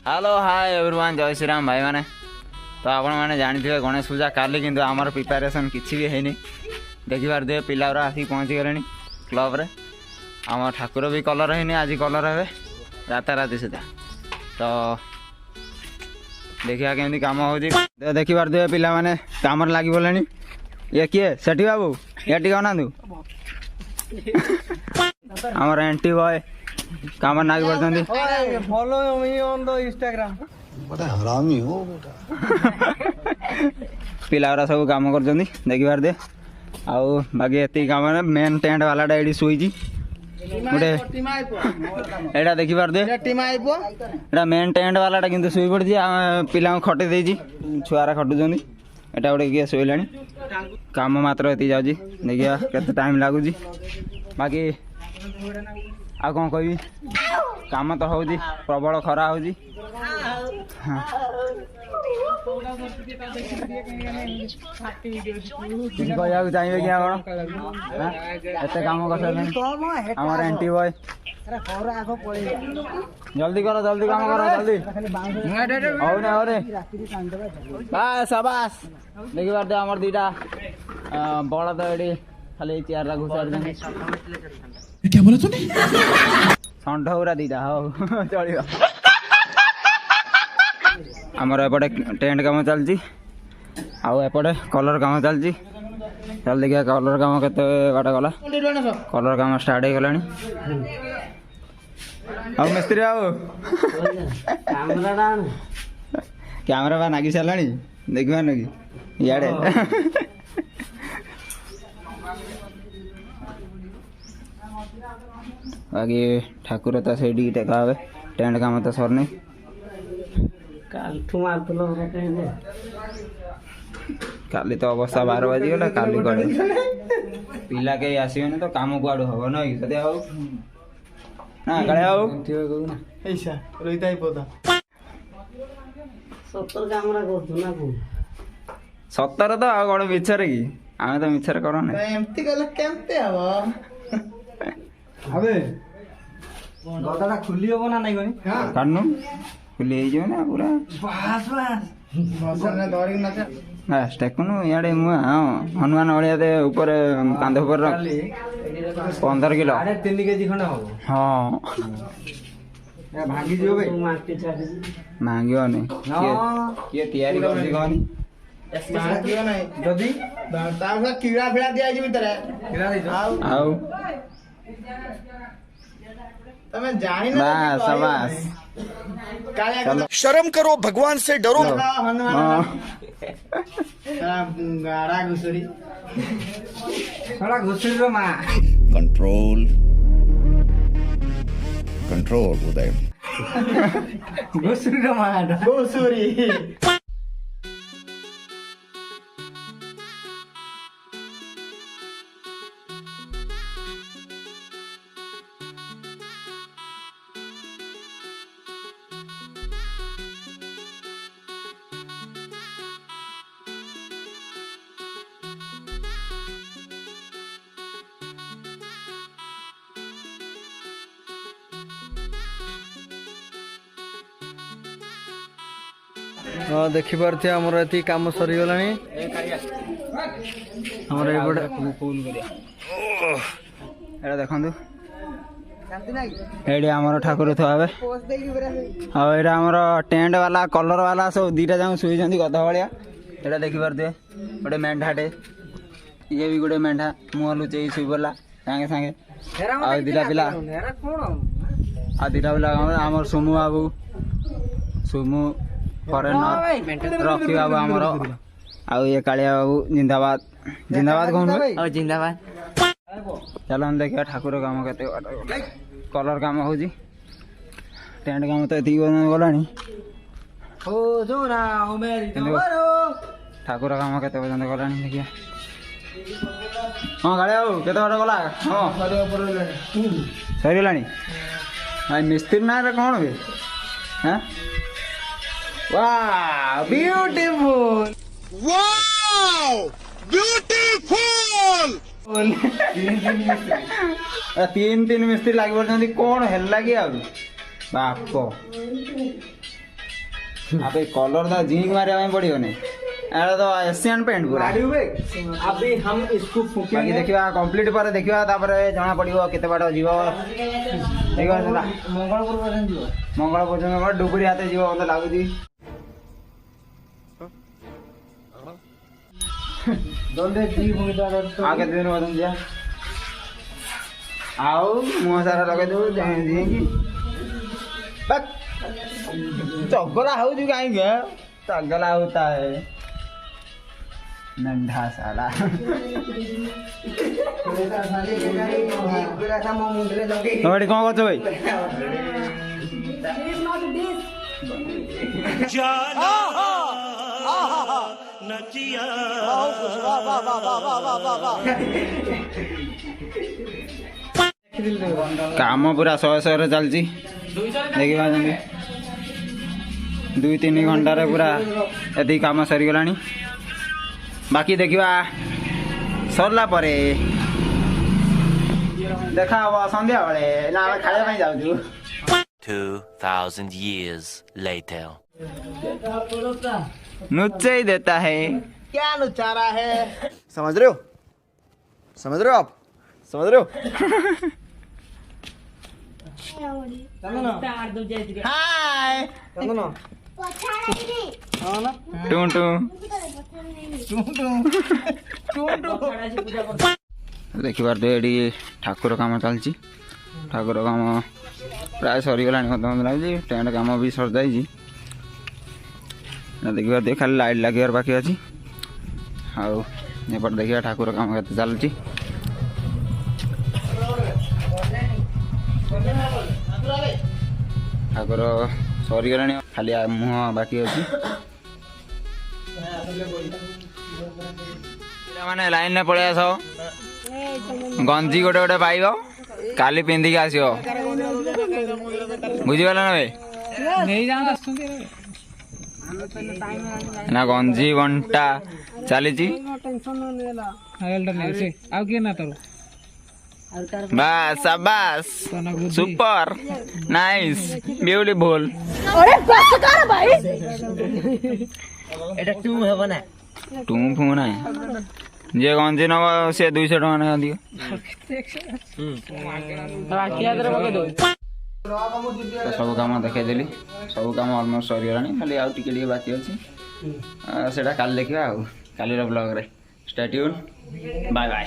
Hello hi everyone जय श्री राम भाई मैंने तो आपण मैंने जानी थे गणेश पूजा काली किंतु आमर प्रिपेरेसन किसी भी है देखी पारे पिला आसिक पहुँची गले क्लब रे आम ठाकुर भी कलर है आज कलर हे राताराति सुधा तो देखा केमी कम हो देखी पारे पिला माने काम लगी गले ये किए सेठी बाबू ये टी अनातु आमर एंटी बॉय काम लगी पड़ते follow me on the Instagram बड़ा हरामी हो बेटा पिला सब काम कर देखी पारे आउ बाकी एति काम मेन टेंट वाला ये शुई गोटे यहाँ देखी पारे मेन टेंट वाला कि शुई पड़ी पिला खटे दे छुआरा खटुंट एटा गोटे किए शोला काम मात्र ये जाऊँगी देखिए केते टाइम लगुच बाकी आ कौन कह काम तो हूँ प्रबल खरा हो चाहिए कि आप एत कम कर आम एंटी बॉय जल्दी करो जल्दी काम करो जल्दी बास बास देखी पारे आम दीटा बड़ तो ये खाली चेयर घुसा क्या बोला तूने षंढ गुरा दीटा हो चलो आमर एपटे टेंट काम चलती आउपटे कलर काम चलती चल देखिए कलर काम केते बाट गला कलर काम स्टार्ट हो गला मिस्त्री बाबू कैमरा बा नागी सारा देखिए कि इे बाकी ठाकुर तो से टेका हे टेंट काम तो सरनी काली तो अवस्था 12 बजी गला काली कड़े पिला कहीं आसबे तो काम कुआड़ हम ना सत्या बाबू ना काले बाबू सतर तो आ कौन मिछर कि आम तो मिछर करना गदाटा खुली हम ना नहीं काटनु खुली ना पूरा टेकुनु इे हाँ हनुमान भाया ऊपर कांध ऊपर 15 किलो 3 केजी खंड हम हाँ भांगी मांगनी किए तैयारी कर जदि कीड़ा फिड़ा दिया भितर शर्म करो भगवान से डरो गाड़ा घुसरी घुसरी माँ कंट्रोल कंट्रोल उदय घुसरी माँ घुसरी हाँ देखी पारे आमर ये कम सरीगला आमर देखु ये आमर ठाकुर थुआवे आम टेंट वाला कलर वाला सब दीटा जाऊँ शुई गध भाया यहाँ देखी पारे गोटे मेढाटे ये भी गोटे मेढा मुह लुचे शुई पड़ा सागे सागे आ दीटा पिला आ दीटा पिला आमर सुमु बाबू सुमु फरेनर रफी बाबू आमर आउ ये कालिया बाबू जिंदाबाद जिंदाबाद कौन जिंदाबाद चलो हम देखिए ठाकुर काम के कलर काम हो टेंट काम तो ये गला ठाकुर काम के गला देखिए हाँ कालिया बाबू केत बार गला हाँ सरीगला मिस्त्री ना कौन भी हाँ वाह ब्यूटीफुल ब्यूटीफुल 3 मिस्त्री लगी पड़ते कौन है कि बाप अबे कलर तो जिंक मारे में पड़ियो ने एड़ा तो एशियन पेंट पूरा अभी हम इसको बाकी फूकेंगे देखिबा कंप्लीट पर देखिबा तापर जणा पड़ियो केते बाट जीव देखिबा सेटा मंगलपुर पर्यंत जीव मंगलपुर में डुबुरी हाथे जीव मते लागुची जल्दी जी फूके तो आ केते दिन बदन जा आओ मुंह सारा लगे दो जाए दिए कि बक चगला हो जू काई गे चगला होता है नंढा साला ओडी कौन करछ भाई काम पूरा 100 चलती देखा दुई तीन घंटार पूरा ये काम सरीगला बाकी देखा सरला देखा हम संध्या बेले ना खाया जाऊँ 2000 years later. नुच्चे ही देता है क्या नुचारा है समझ रहे हो आप समझ रहे हो हाय चंदन टू टू देखी पार्थ ये ठाकुर काम चलती ठाकुर काम प्राय सरीगला खत्म लगे टेंट काम भी सर जाइए देखी पार्थ खाली लाइट लगे बाकी अच्छी आउट देखिए ठाकुर काम के चलती ठाकुर सरीगला खाली मुह बाकी अच्छी मैंने लाइन में पड़े आस गंजी गोटे गोटे पाइब काली पिंधिक आसो बुझीगल ना भाई ना गंजी बंटा चली बस शाबाश सुपर नाइस ब्यूटीफुल এটা টু হবে না टू फू ना जे गंजी नब से 200 टका ना दियो तो सब काम देखे देली सब काम ऑलमोस्ट सरीगला खाली आउ टिके बाकी अच्छी सेटा काली देखा काली ब्लॉग रे स्टे ट्यून बाय बाय